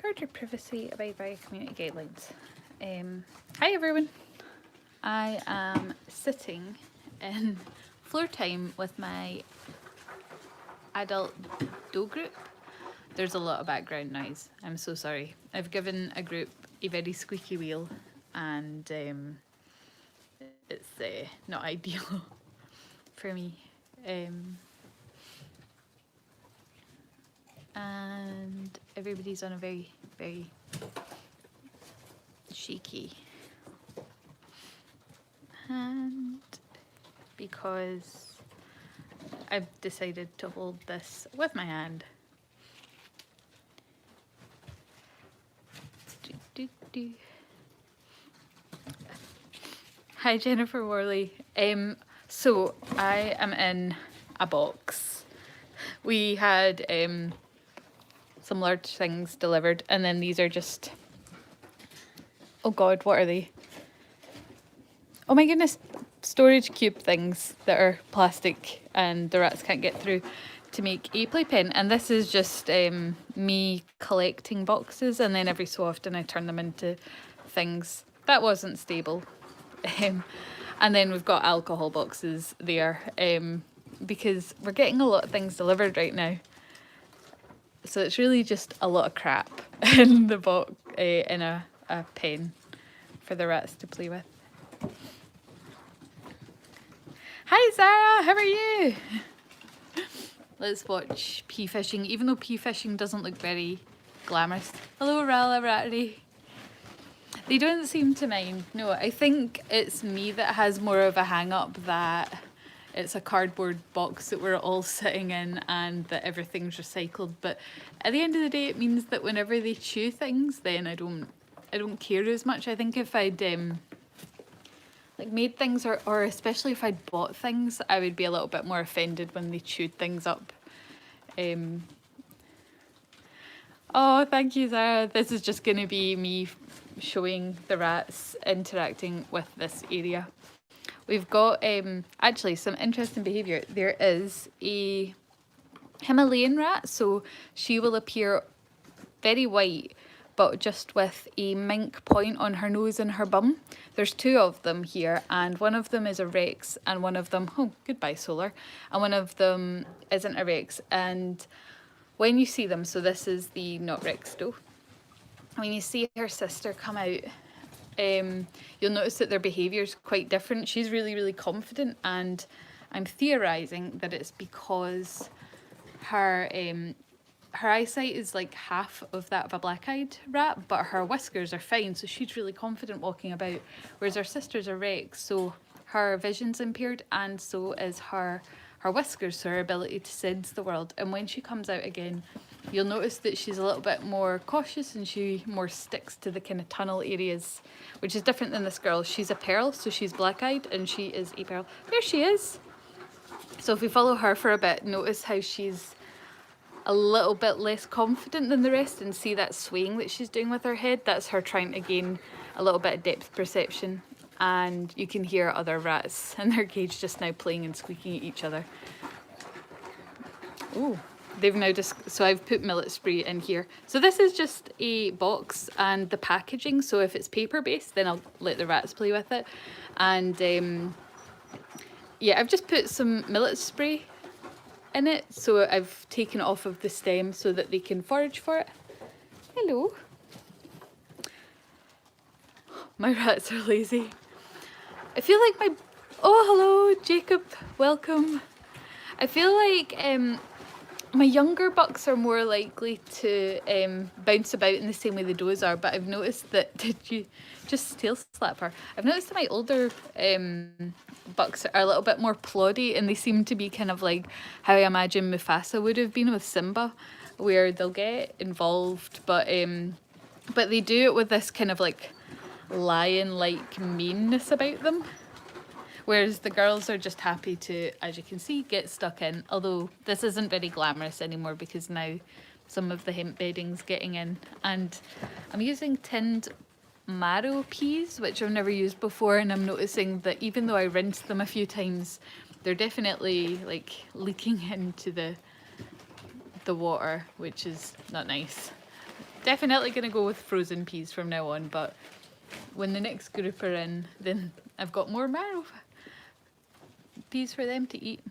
Guard your privacy, abide by community guidelines. Hi everyone. I am sitting in Floortime with my adult doe group. There's a lot of background noise. I'm so sorry. I've given a group a very squeaky wheel and it's not ideal for me. And everybody's on a very, very shaky hand because I've decided to hold this with my hand. Hi Jennifer Worley. So I am in a box. We had some large things delivered, and then these are just, oh god, what are they? Oh my goodness, storage cube things that are plastic and the rats can't get through to make a playpen. And this is just me collecting boxes, and then every so often I turn them into things. That wasn't stable. And then we've got alcohol boxes there because we're getting a lot of things delivered right now. So it's really just a lot of crap in the box, in a pen for the rats to play with. Hi Zara, how are you? Let's watch pea fishing, even though pea fishing doesn't look very glamorous. Hello Rala Rattery. They don't seem to mind. No, I think it's me that has more of a hang up that it's a cardboard box that we're all sitting in and that everything's recycled. But at the end of the day, it means that whenever they chew things, then I don't care as much. I think if I'd like made things or especially if I'd bought things, I would be a little bit more offended when they chewed things up. Oh, thank you, Zara. This is just going to be me showing the rats interacting with this area. We've got actually some interesting behaviour. There is a Himalayan rat, so she will appear very white, but just with a mink point on her nose and her bum. There's two of them here, and one of them is a Rex, and one of them, oh, goodbye Solar, and one of them isn't a Rex. And when you see them, so this is the not Rex doe, when you see her sister come out, you'll notice that their behaviour is quite different. She's really, really confident, and I'm theorising that it's because her eyesight is like half of that of a black-eyed rat, but her whiskers are fine, so she's really confident walking about, whereas her sister's a Rex, so her vision's impaired, and so is her whiskers, so her ability to sense the world. And when she comes out again, you'll notice that she's a little bit more cautious and she more sticks to the kind of tunnel areas, which is different than this girl. She's a pearl, so she's black-eyed and she is a pearl. There she is. So if we follow her for a bit, notice how she's a little bit less confident than the rest, and see that swaying that she's doing with her head. That's her trying to gain a little bit of depth perception. And you can hear other rats in their cage just now playing and squeaking at each other. Oh, they've now just, so I've put millet spray in here. So this is just a box and the packaging. So if it's paper based, then I'll let the rats play with it. And yeah, I've just put some millet spray in it. So I've taken it off of the stem so that they can forage for it. Hello. My rats are lazy. I feel like my, oh hello Jacob, welcome. I feel like my younger bucks are more likely to bounce about in the same way the does are, but I've noticed that, did you just tail slap her? I've noticed that my older bucks are a little bit more ploddy, and they seem to be kind of like how I imagine Mufasa would have been with Simba, where they'll get involved, but they do it with this kind of like lion-like meanness about them, whereas the girls are just happy to, as you can see, get stuck in. Although this isn't very glamorous anymore because now some of the hemp bedding's getting in, and I'm using tinned marrow peas, which I've never used before, and I'm noticing that even though I rinsed them a few times, they're definitely like leaking into the water, which is not nice. Definitely going to go with frozen peas from now on, but when the next group are in, then I've got more marrow peas for them to eat.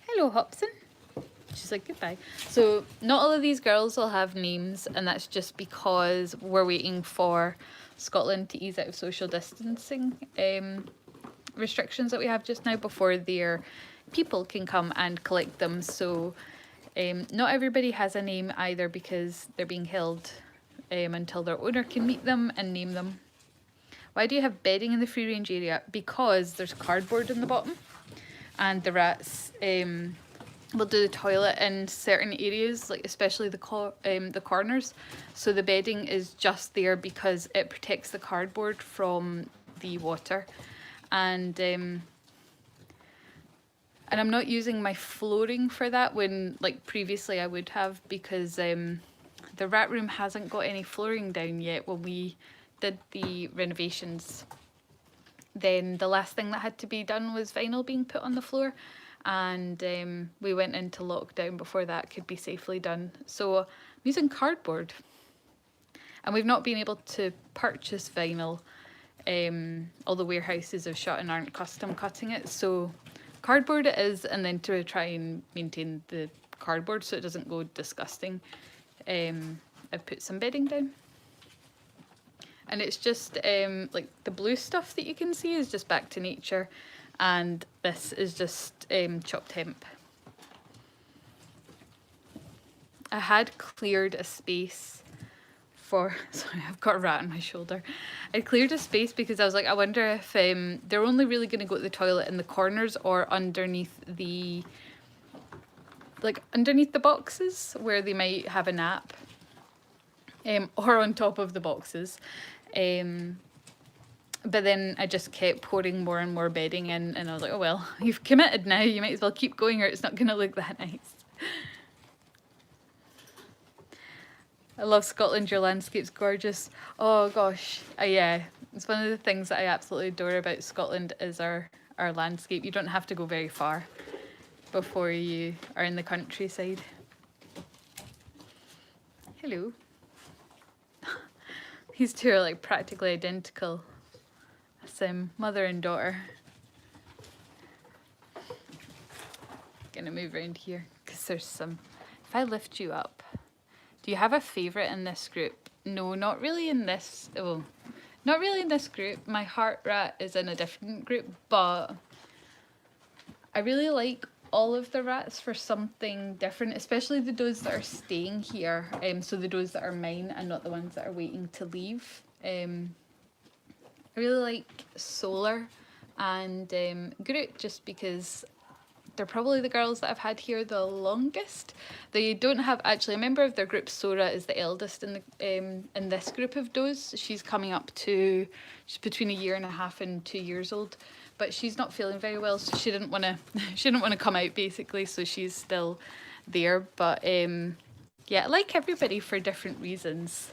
Hello, Hobson. She's like, goodbye. So not all of these girls will have names, and that's just because we're waiting for Scotland to ease out of social distancing restrictions that we have just now before their people can come and collect them. So not everybody has a name either, because they're being held until their owner can meet them and name them. Why do you have bedding in the free range area? Because there's cardboard in the bottom, and the rats will do the toilet in certain areas, like especially the corners. So the bedding is just there because it protects the cardboard from the water. And I'm not using my flooring for that, when like previously I would have, because the rat room hasn't got any flooring down yet. When we did the renovations, then the last thing that had to be done was vinyl being put on the floor, and we went into lockdown before that could be safely done. So I'm using cardboard, and we've not been able to purchase vinyl. All the warehouses have shut and aren't custom cutting it, so cardboard it is. And then to try and maintain the cardboard so it doesn't go disgusting, I've put some bedding down. And it's just like the blue stuff that you can see is just back to nature, and this is just chopped hemp. I had cleared a space for, sorry, I've got a rat on my shoulder. I cleared a space because I was like, I wonder if they're only really going to go to the toilet in the corners or underneath the, like underneath the boxes where they might have a nap, or on top of the boxes. But then I just kept pouring more and more bedding in, and I was like, oh well, you've committed now, you might as well keep going or it's not going to look that nice. I love Scotland, your landscape's gorgeous. Oh gosh, yeah, it's one of the things that I absolutely adore about Scotland is our landscape. You don't have to go very far before you are in the countryside. Hello. These two are like practically identical. It's mother and daughter. Gonna move around here because there's some. If I lift you up, do you have a favourite in this group? No, not really in this. Oh, not really in this group. My heart rat is in a different group, but I really like all of the rats for something different, especially the does that are staying here. So the does that are mine and not the ones that are waiting to leave. I really like Solar and Groot, just because they're probably the girls that I've had here the longest. They don't have actually a member of their group. Sora is the eldest in the in this group of does. She's coming up to, she's between 1.5 and 2 years old, but she's not feeling very well, so she didn't want to come out basically. So she's still there. But yeah, I like everybody for different reasons.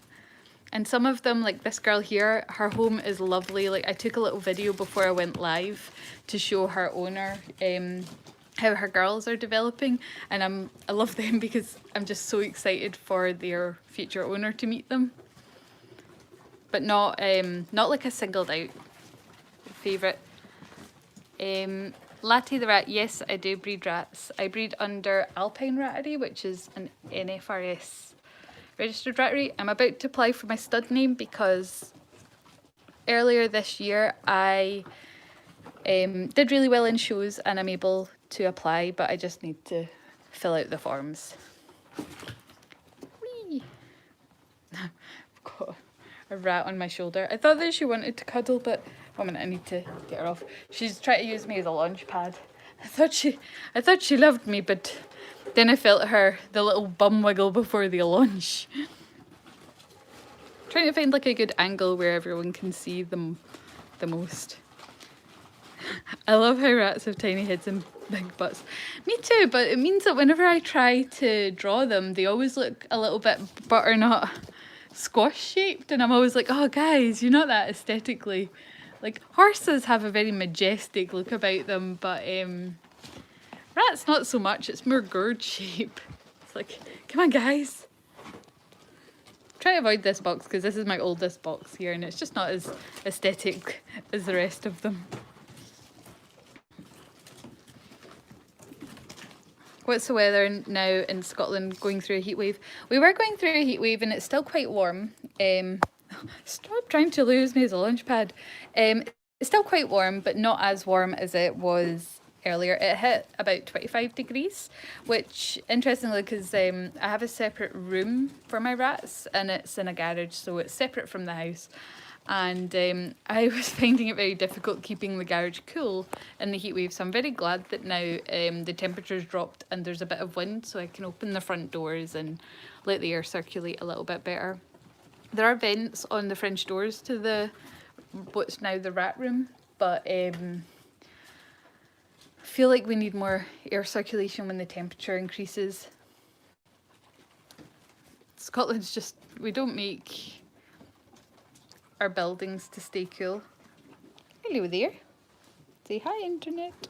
And some of them, like this girl here, her home is lovely. Like I took a little video before I went live to show her owner how her girls are developing, and I love them because I'm just so excited for their future owner to meet them. But not like a singled out favourite. Latte the rat, yes, I do breed rats. I breed under Alpine Rattery, which is an NFRS registered rattery. I'm about to apply for my stud name because earlier this year I did really well in shows and I'm able to apply, but I just need to fill out the forms. Whee! I've got a rat on my shoulder. I thought that she wanted to cuddle, but 1 minute, I need to get her off. She's trying to use me as a launch pad. I thought she loved me, but then I felt the little bum wiggle before the launch. Trying to find like a good angle where everyone can see them the most. I love how rats have tiny heads and big butts. Me too, but it means that whenever I try to draw them, they always look a little bit butternut squash shaped, and I'm always like, oh guys, you're not that aesthetically. Like horses have a very majestic look about them, but rats not so much. It's more gourd shape. It's like, come on guys. try to avoid this box because this is my oldest box here and it's just not as aesthetic as the rest of them. What's the weather now in Scotland going through a heat wave? We were going through a heat wave and it's still quite warm. Stop trying to lose me as a lunch pad. It's still quite warm, but not as warm as it was earlier. It hit about 25 degrees, which interestingly, because I have a separate room for my rats and it's in a garage, so it's separate from the house. And I was finding it very difficult keeping the garage cool in the heat wave, so I'm very glad that now the temperature's dropped and there's a bit of wind, so I can open the front doors and let the air circulate a little bit better. There are vents on the French doors to the what's now the rat room, but I feel like we need more air circulation when the temperature increases. Scotland's just, we don't make our buildings to stay cool. Hello there. Say hi, internet.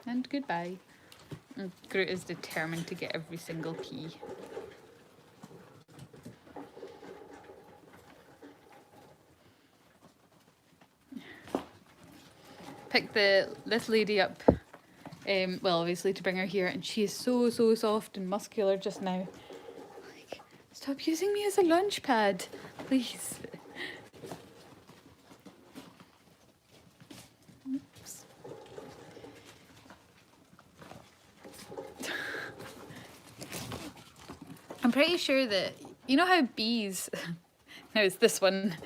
And goodbye. And Groot is determined to get every single key. Picked this lady up, well, obviously to bring her here, and she is so soft and muscular just now. Like, stop using me as a lunch pad, please. I'm pretty sure that, you know how bees, no, it's this one,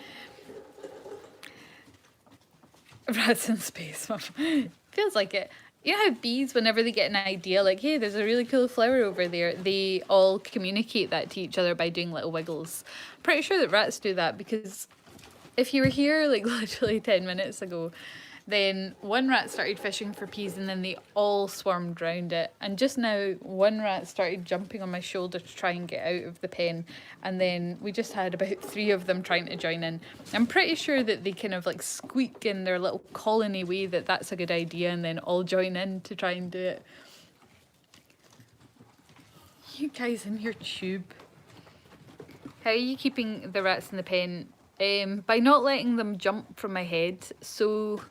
rats in space, feels like it. You know how bees, whenever they get an idea, like, hey, there's a really cool flower over there, they all communicate that to each other by doing little wiggles. I'm pretty sure that rats do that, because if you were here, like, literally 10 minutes ago, then one rat started fishing for peas and then they all swarmed round it. And just now, one rat started jumping on my shoulder to try and get out of the pen. And then we just had about 3 of them trying to join in. I'm pretty sure that they kind of like squeak in their little colony way that that's a good idea and then all join in to try and do it. You guys in your tube. How are you keeping the rats in the pen? By not letting them jump from my head. So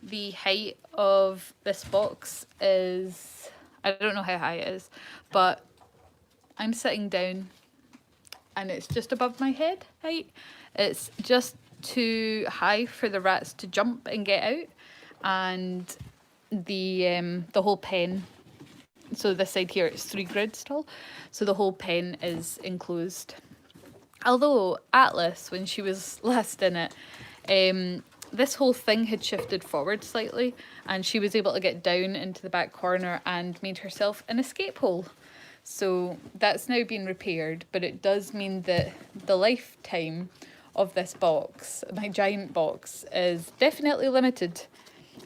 the height of this box is, I don't know how high it is, but I'm sitting down and it's just above my head height. It's just too high for the rats to jump and get out, and the whole pen, so this side here is 3 grids tall, so the whole pen is enclosed. Although Atlas, when she was last in it, this whole thing had shifted forward slightly and she was able to get down into the back corner and made herself an escape hole. So that's now been repaired, but it does mean that the lifetime of this box, my giant box, is definitely limited.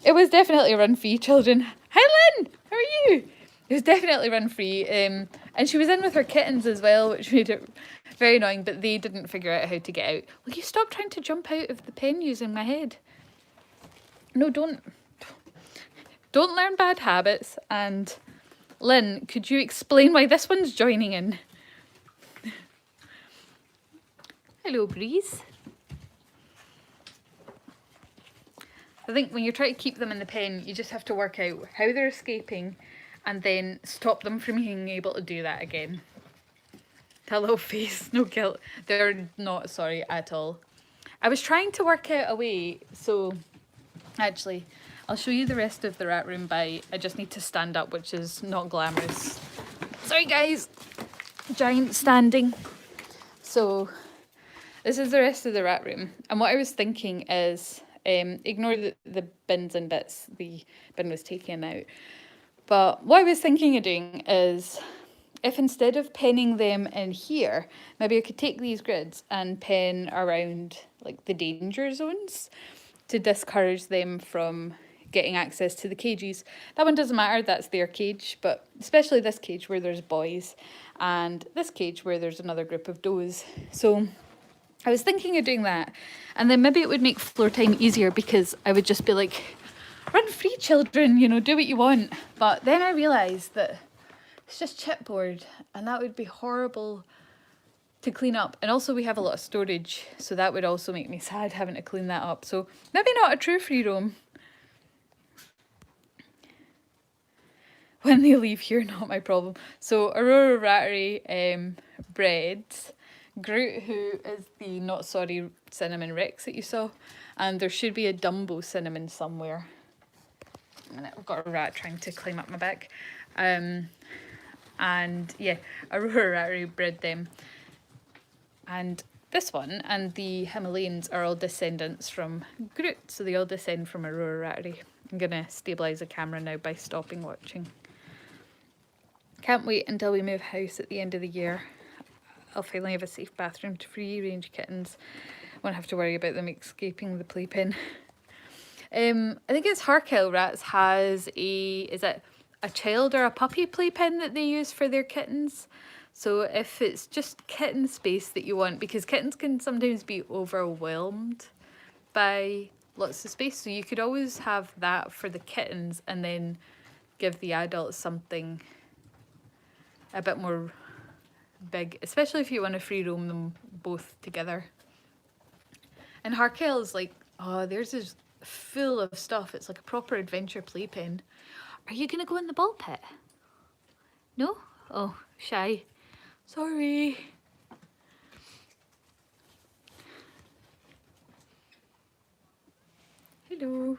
It was definitely run free, children. Hi Lynn, how are you? It was definitely run free, and she was in with her kittens as well, which made it very annoying, but they didn't figure out how to get out. Will you stop trying to jump out of the pen using my head? No, don't learn bad habits. And Lynn, could you explain why this one's joining in? Hello, Breeze. I think when you're trying to keep them in the pen, you just have to work out how they're escaping and then stop them from being able to do that again. Hello face, no guilt. They're not sorry at all. I was trying to work out a way, so actually, I'll show you the rest of the rat room by, I just need to stand up, which is not glamorous. Sorry guys, giant standing. So this is the rest of the rat room. And what I was thinking is, ignore the bins and bits, the bin was taken out. But what I was thinking of doing is, if instead of penning them in here, maybe I could take these grids and pen around like the danger zones to discourage them from getting access to the cages. That one doesn't matter, that's their cage, but especially this cage where there's boys and this cage where there's another group of does. So I was thinking of doing that, and then maybe it would make floor time easier because I would just be like, run free children, you know, do what you want. But then I realised that it's just chipboard and that would be horrible to clean up. And also we have a lot of storage, so that would also make me sad having to clean that up. So maybe not a true free roam. When they leave here, not my problem. So Aurora Rattery bred Groot, who is the Not Sorry Cinnamon Rex that you saw, and there should be a Dumbo Cinnamon somewhere. And I've got a rat trying to climb up my back. And yeah, Aurora Rattery bred them. And this one and the Himalayans are all descendants from Groot, so they all descend from Aurora Rattery. I'm going to stabilise the camera now by stopping watching. Can't wait until we move house at the end of the year. I'll finally have a safe bathroom to free range kittens. Won't have to worry about them escaping the playpen. I think it's Harkel Rats has is it a child or a puppy playpen that they use for their kittens. So if it's just kitten space that you want, because kittens can sometimes be overwhelmed by lots of space, so you could always have that for the kittens and then give the adults something a bit more big, especially if you want to free roam them both together. And Harkel is like, oh, theirs is full of stuff. It's like a proper adventure playpen. Are you gonna go in the ball pit? No? Oh, shy. Sorry. Hello.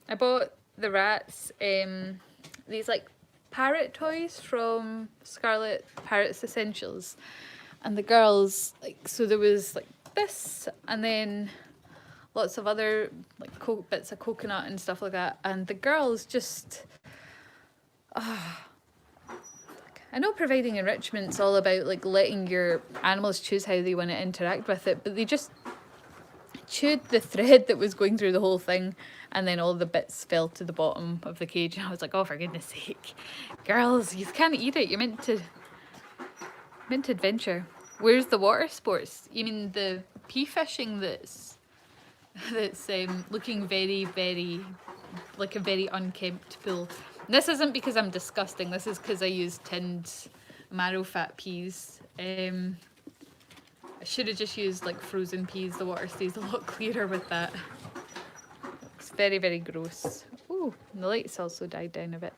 I bought the rats these like parrot toys from Scarlet Parrots Essentials, and the girls, like, so there was like this and then lots of other like bits of coconut and stuff like that, and the girls just I know providing enrichment's all about like letting your animals choose how they want to interact with it, but they just chewed the thread that was going through the whole thing, and then all the bits fell to the bottom of the cage, and I was like, oh, for goodness sake, girls, you can't eat it. You're meant to adventure. Where's the water sports? You mean the pea fishing that's looking very, very like a very unkempt pool? And this isn't because I'm disgusting. This is because I use tinned marrow fat peas. I should have just used like frozen peas. The water stays a lot clearer with that. It's very, very gross. Ooh, and the lights also died down a bit.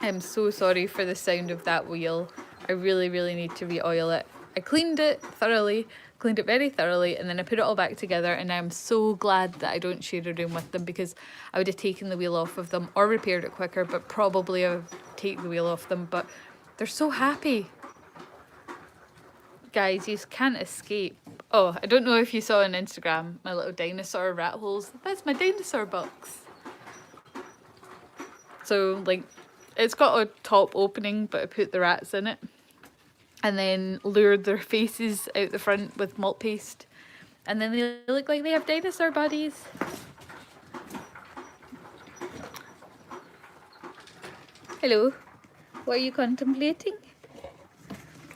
I'm so sorry for the sound of that wheel. I really, really need to re-oil it. I cleaned it very thoroughly, and then I put it all back together, and I'm so glad that I don't share a room with them, because I would have taken the wheel off of them or repaired it quicker, but probably I would take the wheel off them. But they're so happy. Guys, you can't escape. Oh, I don't know if you saw on Instagram my little dinosaur rat holes. That's my dinosaur box. So like, it's got a top opening, but I put the rats in it and then lured their faces out the front with malt paste, and then they look like they have dinosaur buddies. Hello, what are you contemplating?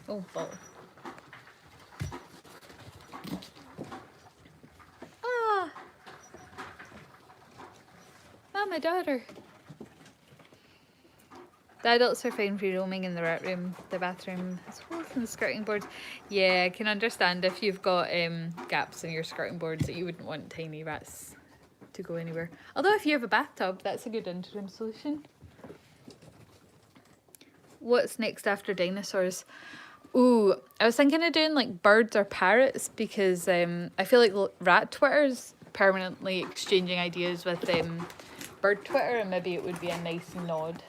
Oh, ball. Ah, my daughter. The adults are fine free roaming in the rat room. The bathroom has holes in the skirting boards. Yeah, I can understand if you've got gaps in your skirting boards that you wouldn't want tiny rats to go anywhere. Although if you have a bathtub, that's a good interim solution. What's next after dinosaurs? Ooh, I was thinking of doing like birds or parrots, because I feel like rat Twitter's permanently exchanging ideas with bird Twitter, and maybe it would be a nice nod.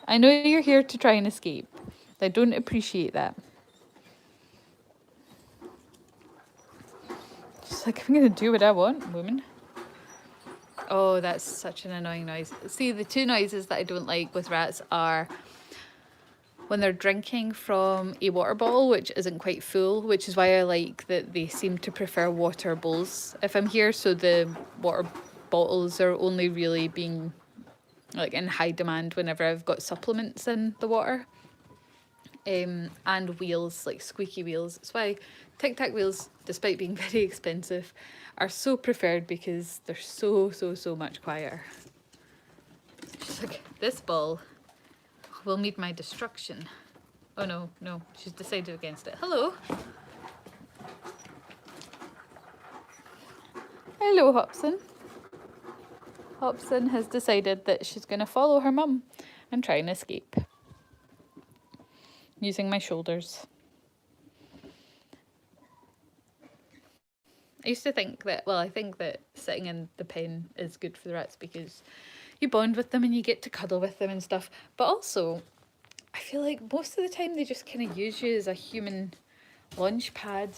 I know you're here to try and escape. I don't appreciate that. Just like, I'm going to do what I want, woman. Oh, that's such an annoying noise. See, the two noises that I don't like with rats are when they're drinking from a water bottle which isn't quite full, which is why I like that they seem to prefer water bowls if I'm here, so the water bottles are only really being like in high demand whenever I've got supplements in the water. And wheels, like squeaky wheels. That's why Tic Tac wheels, despite being very expensive, are so preferred, because they're so much quieter. Just like this ball. Oh will need my destruction. Oh no, no, she's decided against it. Hello. Hello, Hobson. Hobson has decided that she's going to follow her mum and try and escape. Using my shoulders. I used to think that, well, I think that sitting in the pen is good for the rats because you bond with them and you get to cuddle with them and stuff. But also, I feel like most of the time they just kind of use you as a human launch pad.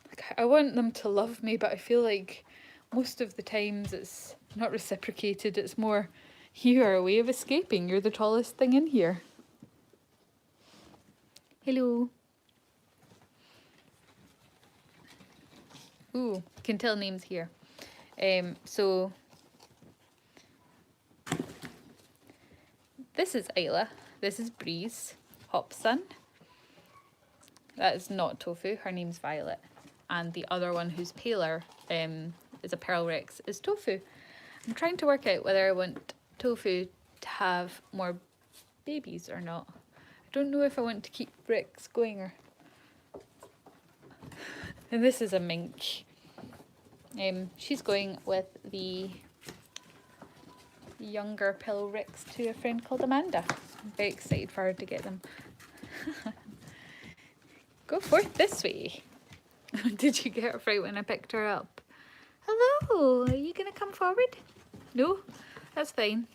Like, I want them to love me, but I feel like most of the times it's not reciprocated. It's more, you are a way of escaping. You're the tallest thing in here. Hello. Ooh, can tell names here. So this is Isla. This is Breeze. Hopsun. That is not Tofu. Her name's Violet. And the other one who's paler is a Pearl Rex, is Tofu. I'm trying to work out whether I want Tofu to have more babies or not. I don't know if I want to keep Rex going or... And this is a mink. She's going with the younger Pearl Rex to a friend called Amanda. I'm very excited for her to get them. Go forth this way. Did you get her fright when I picked her up? Hello, are you going to come forward? No? That's fine.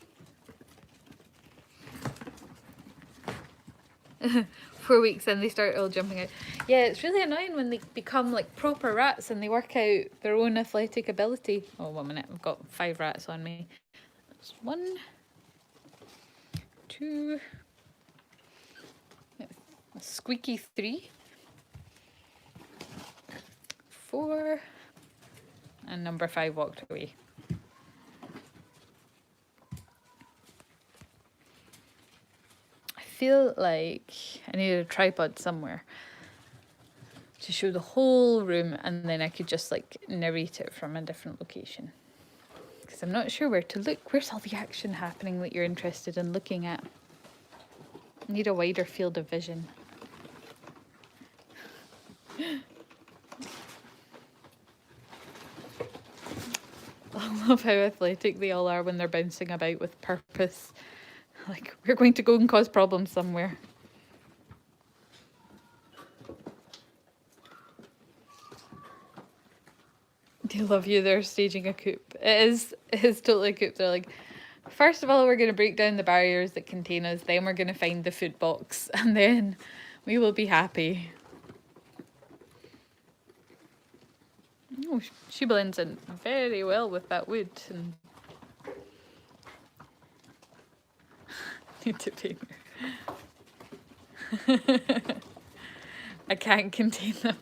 4 weeks and they start all jumping out. Yeah, it's really annoying when they become like proper rats and they work out their own athletic ability. Oh, 1 minute, I've got 5 rats on me. That's 1, 2, a squeaky 3, 4, and number 5 walked away. I feel like I need a tripod somewhere to show the whole room and then I could just like narrate it from a different location. Because I'm not sure where to look. Where's all the action happening that you're interested in looking at? I need a wider field of vision. I love how athletic they all are when they're bouncing about with purpose. Like, we're going to go and cause problems somewhere. They love you, they're staging a coup. It is totally a coup. They're like, first of all, we're going to break down the barriers that contain us, then we're going to find the food box, and then we will be happy. Oh, she blends in very well with that wood. And need to pay her. I can't contain them.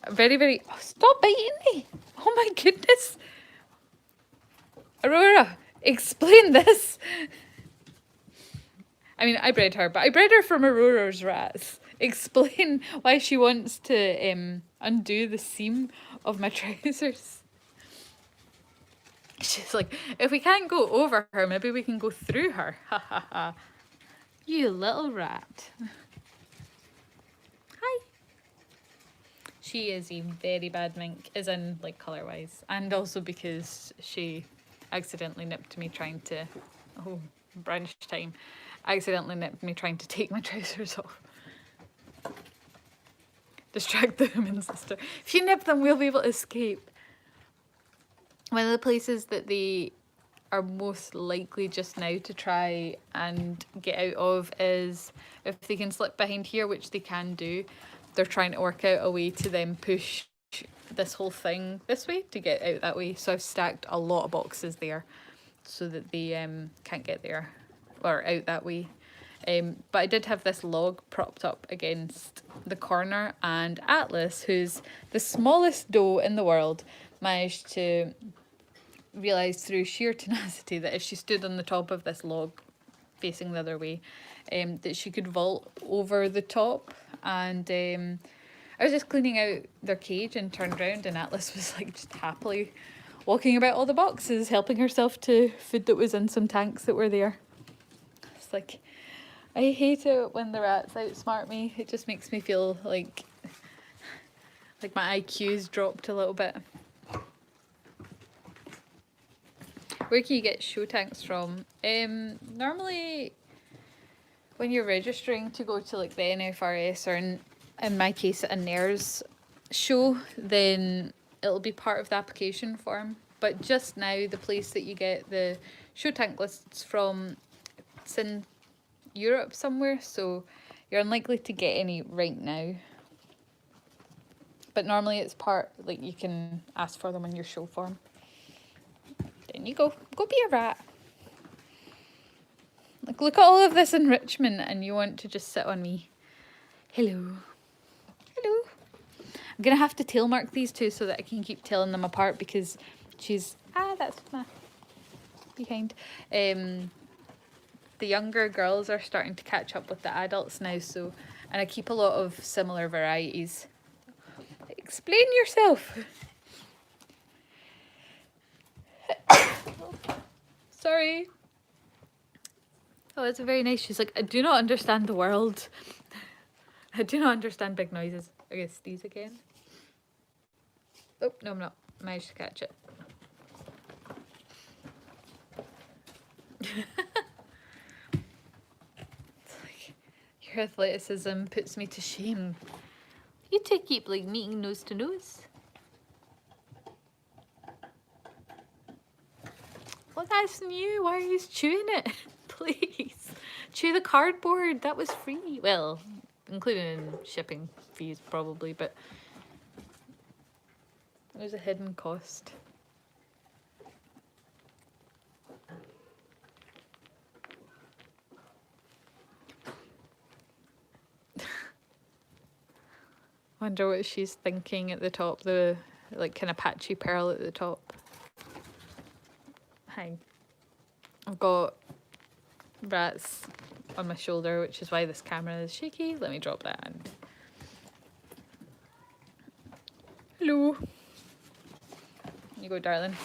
Very, very... Oh, stop biting me! Oh my goodness! Aurora, explain this! I mean, I bred her, but I bred her from Aurora's rats. Explain why she wants to undo the seam of my trousers. She's like, if we can't go over her, maybe we can go through her. Ha ha ha. You little rat. Hi. She is a very bad mink, as in like colour-wise. And also because she accidentally nipped me trying to... Oh, brunch time. Accidentally nipped me trying to take my trousers off. Distract the human sister. If you nip them, we'll be able to escape. One of the places that they are most likely just now to try and get out of is if they can slip behind here, which they can do. They're trying to work out a way to then push this whole thing this way to get out that way. So I've stacked a lot of boxes there so that they can't get there or out that way. But I did have this log propped up against the corner, and Atlas, who's the smallest doe in the world, managed to realise through sheer tenacity that if she stood on the top of this log facing the other way, that she could vault over the top. And I was just cleaning out their cage and turned around and Atlas was like just happily walking about all the boxes, helping herself to food that was in some tanks that were there. just like, I hate it when the rats outsmart me. It just makes me feel like my IQ's dropped a little bit. Where can you get show tanks from? Normally when you're registering to go to like the NFRS, or in my case a NARS show, then it'll be part of the application form. But just now the place that you get the show tank lists from, it's in Europe somewhere, so you're unlikely to get any right now. But normally it's part, like you can ask for them on your show form. Then you go be a rat. Like, look at all of this enrichment and you want to just sit on me. Hello. Hello. I'm going to have to tail mark these two so that I can keep telling them apart, because she's... that's my behind. The younger girls are starting to catch up with the adults now, so... And I keep a lot of similar varieties. Explain yourself. Sorry. Oh, it's very nice. She's like, I do not understand the world. I do not understand big noises. I guess these again. Oh, no, I'm not. I managed to catch it. It's like, your athleticism puts me to shame. You two keep like meeting nose to nose. Well, that's new. Why are you chewing it? Please. Chew the cardboard. That was free. Well, including shipping fees probably, but there's a hidden cost. Wonder what she's thinking at the top, the like kind of patchy pearl at the top. Hi. I've got rats on my shoulder, which is why this camera is shaky. Let me drop that in. Hello. You go, darling.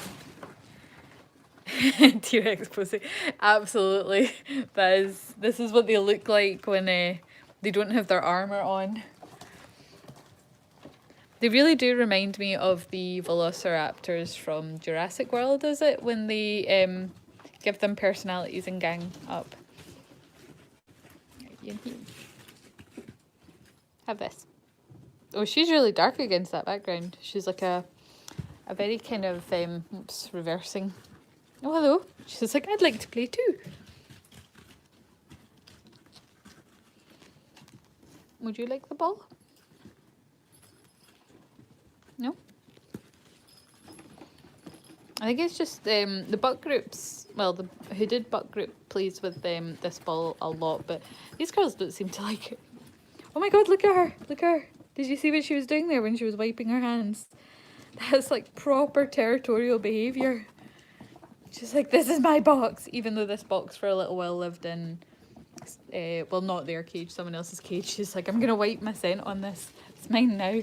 T-Rex pussy. Absolutely. This is what they look like when they don't have their armour on. They really do remind me of the velociraptors from Jurassic World, is it? When they give them personalities and gang up. Have this. Oh, she's really dark against that background. She's like a very kind of, oops, reversing. Oh, hello. She's like, I'd like to play too. Would you like the ball? No? I think it's just the buck groups, well, the hooded buck group plays with this ball a lot, but these girls don't seem to like it. Oh my god, look at her, look at her. Did you see what she was doing there when she was wiping her hands? That's like proper territorial behaviour. She's like, this is my box, even though this box for a little while lived in, well, not their cage, someone else's cage. She's like, I'm going to wipe my scent on this. It's mine now.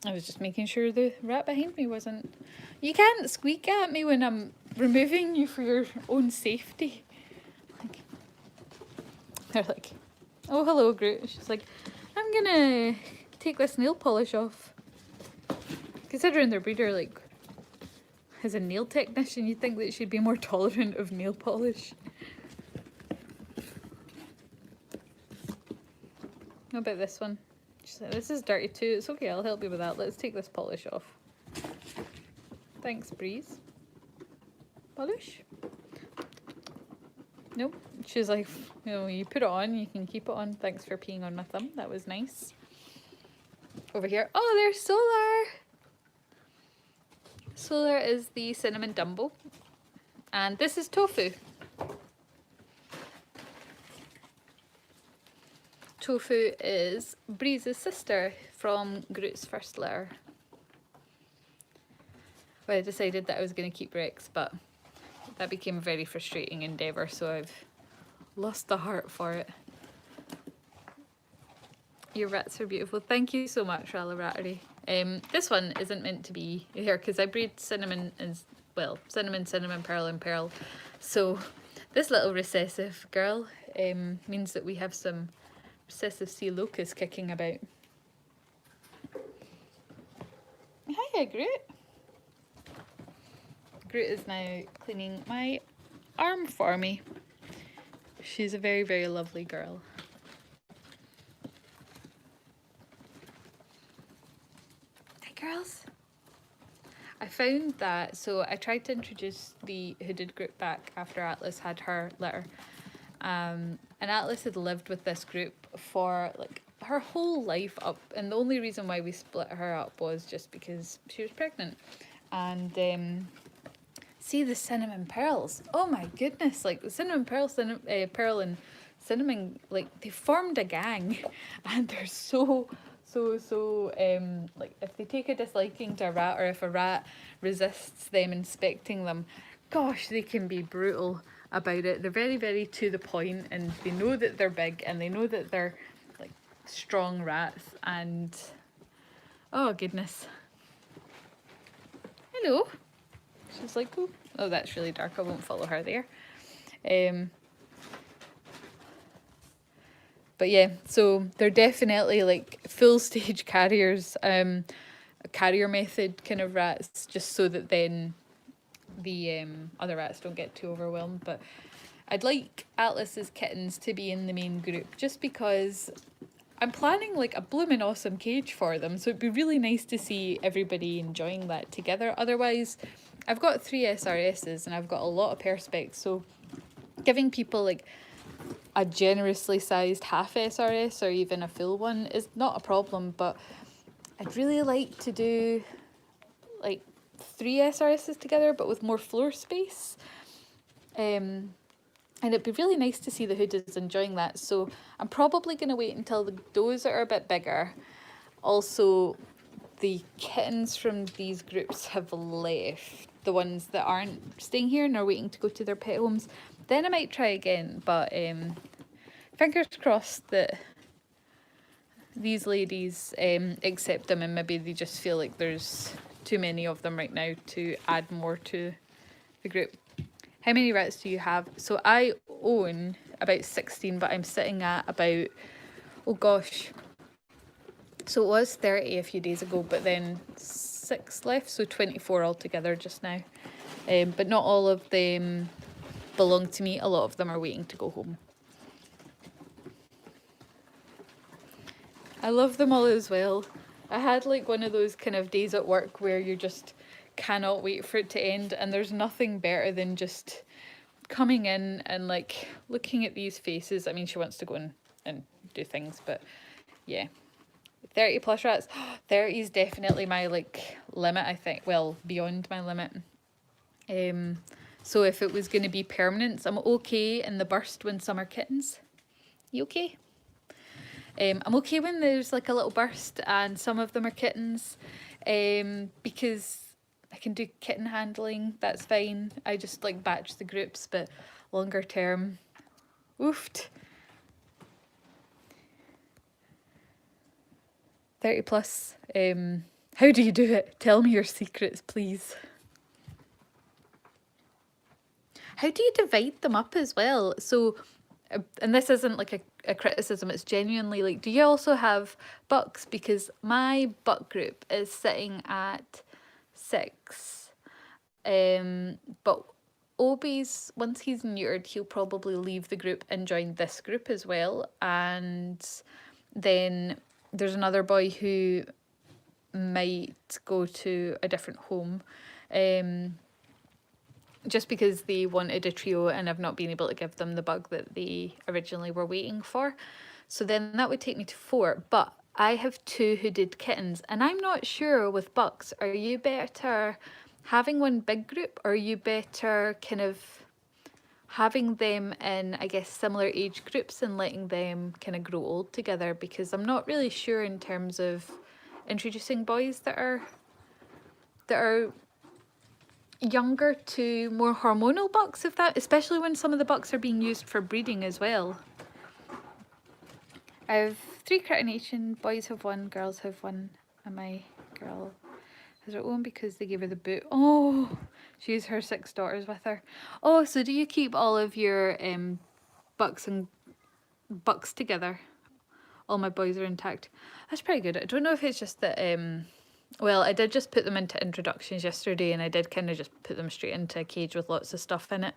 I was just making sure the rat behind me wasn't... You can't squeak at me when I'm removing you for your own safety. Like, they're like, oh, hello, Groot. She's like, I'm gonna take this nail polish off. Considering their breeder, like, as a nail technician, you'd think that she'd be more tolerant of nail polish. What about this one? She's like, this is dirty too. It's okay, I'll help you with that. Let's take this polish off. Thanks, Breeze. Polish? Nope. She's like, you know, you put it on, you can keep it on. Thanks for peeing on my thumb. That was nice. Over here. Oh, there's Solar. Solar is the cinnamon Dumbo. And this is Tofu. Tofu is Breeze's sister from Groot's first litter. Well, I decided that I was going to keep Rex, but that became a very frustrating endeavour, so I've lost the heart for it. Your rats are beautiful. Thank you so much, Ralla Rattery. This one isn't meant to be here because I breed cinnamon as well, cinnamon, pearl and pearl. So this little recessive girl means that we have some recessive sea locusts kicking about. Hiya, Groot. Groot is now cleaning my arm for me. She's a very, very lovely girl. Hi, girls. I found that, so I tried to introduce the hooded group back after Atlas had her litter. And Atlas had lived with this group for like her whole life up, and the only reason why we split her up was just because she was pregnant. And see the cinnamon pearls. Oh my goodness, like the cinnamon pearl, pearl and cinnamon, like they formed a gang, and they're so like if they take a disliking to a rat, or if a rat resists them inspecting them, gosh, they can be brutal about it. They're very, very to the point, and they know that they're big, and they know that they're like strong rats, and oh goodness. Hello. She's like, oh, that's really dark, I won't follow her there. But yeah, so they're definitely like full stage carriers, a carrier method kind of rats, just so that then the other rats don't get too overwhelmed. But I'd like Atlas's kittens to be in the main group just because I'm planning like a blooming awesome cage for them, so it'd be really nice to see everybody enjoying that together. Otherwise, I've got 3 SRSs and I've got a lot of perspex, so giving people like a generously sized half SRS or even a full one is not a problem, but I'd really like to do like 3 SRSs together but with more floor space. And it'd be really nice to see the hoodies enjoying that, so I'm probably going to wait until those are a bit bigger. Also, the kittens from these groups have left, the ones that aren't staying here and are waiting to go to their pet homes. Then I might try again, but fingers crossed that these ladies accept them, and maybe they just feel like there's too many of them right now to add more to the group. How many rats do you have? So I own about 16, but I'm sitting at about, oh gosh, so it was 30 a few days ago, but then 6 left, so 24 altogether just now. But not all of them belong to me. A lot of them are waiting to go home. I love them all as well. I had like one of those kind of days at work where you just cannot wait for it to end, and there's nothing better than just coming in and like looking at these faces. I mean, she wants to go and do things, but yeah. 30 plus rats. 30 is definitely my like limit, I think. Well, beyond my limit. So if it was going to be permanent, I'm okay in the burst when some are kittens. You okay? I'm okay when there's like a little burst and some of them are kittens, because I can do kitten handling, that's fine. I just like batch the groups, but longer term, oofed. 30 plus. How do you do it? Tell me your secrets, please. How do you divide them up as well? So, and this isn't like a criticism, it's genuinely like, do you also have bucks? Because my buck group is sitting at 6. But Obi's, once he's neutered, he'll probably leave the group and join this group as well. And then there's another boy who might go to a different home, just because they wanted a trio and I've not been able to give them the bug that they originally were waiting for. So then that would take me to 4, but I have 2 hooded kittens, and I'm not sure with bucks, are you better having one big group, or are you better kind of having them in, I guess, similar age groups and letting them kind of grow old together? Because I'm not really sure in terms of introducing boys that are younger to more hormonal bucks, if that, especially when some of the bucks are being used for breeding as well. I have 3 cretination, boys have 1, girls have 1. Am I girl has her own because they gave her the boot. Oh, she has her 6 daughters with her. Oh, so do you keep all of your bucks together? All my boys are intact. That's pretty good. I don't know if it's just that well, I did just put them into introductions yesterday, and I did kind of just put them straight into a cage with lots of stuff in it.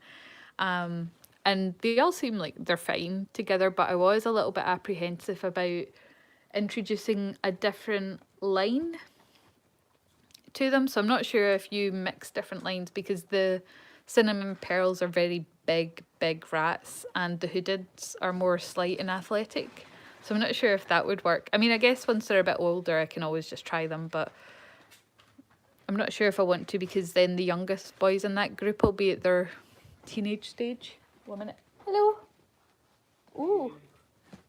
And they all seem like they're fine together, but I was a little bit apprehensive about introducing a different line to them. So I'm not sure if you mix different lines, because the cinnamon pearls are very big rats, and the hoodeds are more slight and athletic. So I'm not sure if that would work. I mean, I guess once they're a bit older, I can always just try them, but I'm not sure if I want to, because then the youngest boys in that group will be at their teenage stage. 1 minute. Hello. Ooh.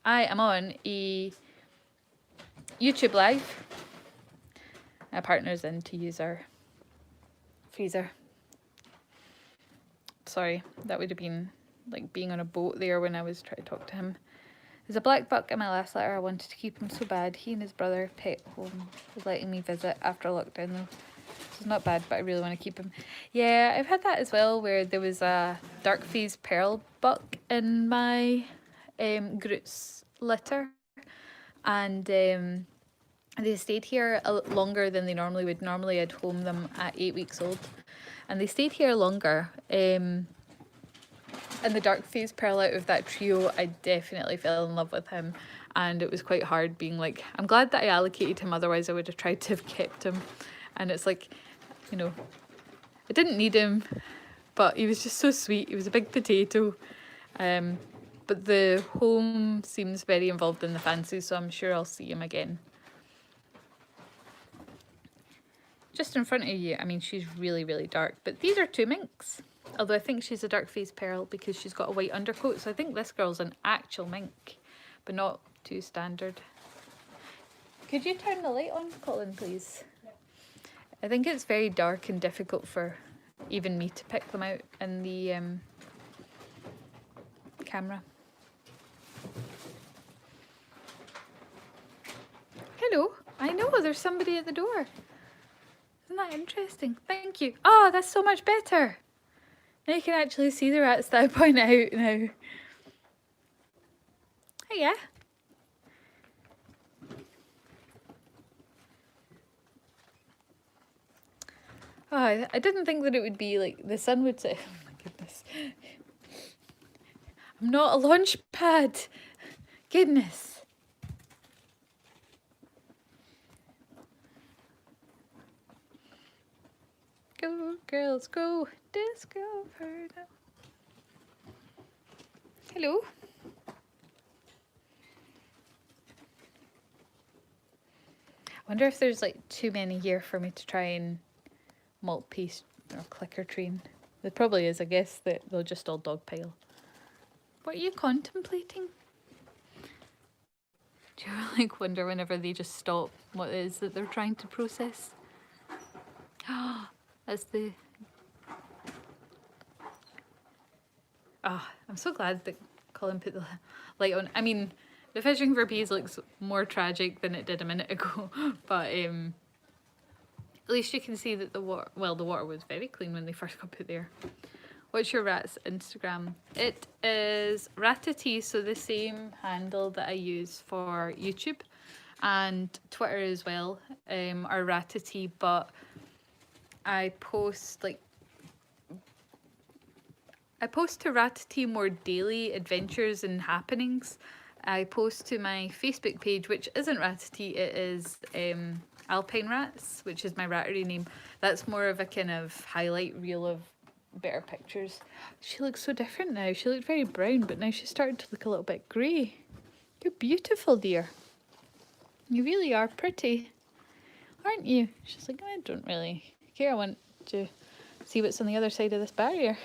I am on a YouTube live. My partner's in to use our freezer. Sorry, that would have been like being on a boat there when I was trying to talk to him. There's a black buck in my last letter. I wanted to keep him so bad. He and his brother pet home was letting me visit after lockdown though. So it's not bad, but I really want to keep him. Yeah, I've had that as well, where there was a dark phase pearl buck in my Groot's litter, and they stayed here longer than they normally would. Normally I'd home them at 8 weeks old, and they stayed here longer. And the dark phase pearl out of that trio, I definitely fell in love with him, and it was quite hard being like, I'm glad that I allocated him, otherwise I would have tried to have kept him. And it's like, you know, I didn't need him, but he was just so sweet. He was a big potato. But the home seems very involved in the fancy, so I'm sure I'll see him again. Just in front of you, I mean, she's really dark, but these are 2 minks. Although I think she's a dark phase pearl because she's got a white undercoat, so I think this girl's an actual mink, but not too standard. Could you turn the light on, Colin, please? Yeah. I think it's very dark and difficult for even me to pick them out in the camera. Hello. I know, there's somebody at the door. Isn't that interesting? Thank you. Oh, that's so much better. Now you can actually see the rats that I point out now. Hiya. Oh, I didn't think that it would be like the sun would say, oh my goodness. I'm not a launch pad. Goodness. Go, girls, go. Discover now. Hello. I wonder if there's like too many here for me to try and multi-piece or clicker train. There probably is. I guess that they'll just all dogpile. What are you contemplating? Do you ever like wonder whenever they just stop what it is that they're trying to process? Ah, that's the... Ah, I'm so glad that Colin put the light on. I mean, the fishing for peas looks more tragic than it did a minute ago, but at least you can see that the water, well, the water was very clean when they first got put there. What's your rat's Instagram? It is Ratati, so the same handle that I use for YouTube, and Twitter as well, are Ratati, but I post to Ratati more daily adventures and happenings. I post to my Facebook page, which isn't Ratati, it is Alpine Rats, which is my rattery name. That's more of a kind of highlight reel of better pictures. She looks so different now. She looked very brown, but now she's starting to look a little bit grey. You're beautiful, dear. You really are pretty, aren't you? She's like, I don't really care. I want to see what's on the other side of this barrier.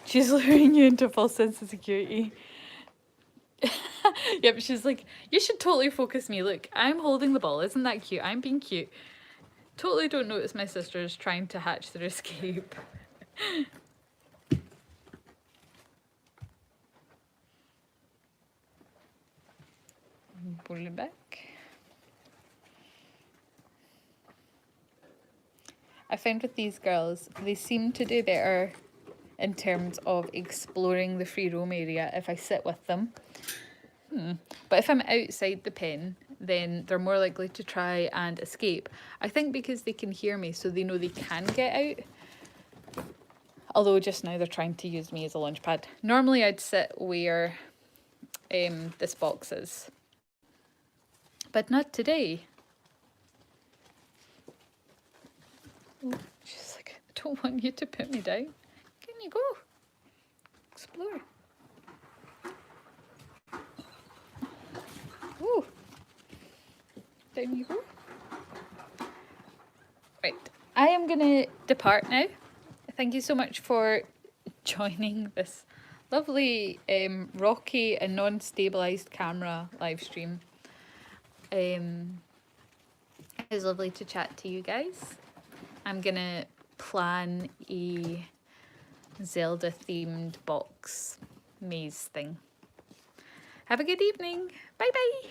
She's luring you into a false sense of security. Yep, she's like, you should totally focus me. Look, I'm holding the ball. Isn't that cute? I'm being cute. Totally don't notice my sisters trying to hatch their escape. Pull it back. I find with these girls, they seem to do better in terms of exploring the free roam area if I sit with them. But if I'm outside the pen, then they're more likely to try and escape. I think because they can hear me, so they know they can get out. Although just now they're trying to use me as a launch pad. Normally I'd sit where this box is, but not today. Oh, she's like, I don't want you to put me down. Can you go? Explore. Ooh. Down you go. Right, I am gonna depart now. Thank you so much for joining this lovely rocky and non-stabilized camera live stream. It was lovely to chat to you guys. I'm gonna plan a Zelda themed box maze thing. Have a good evening. Bye bye.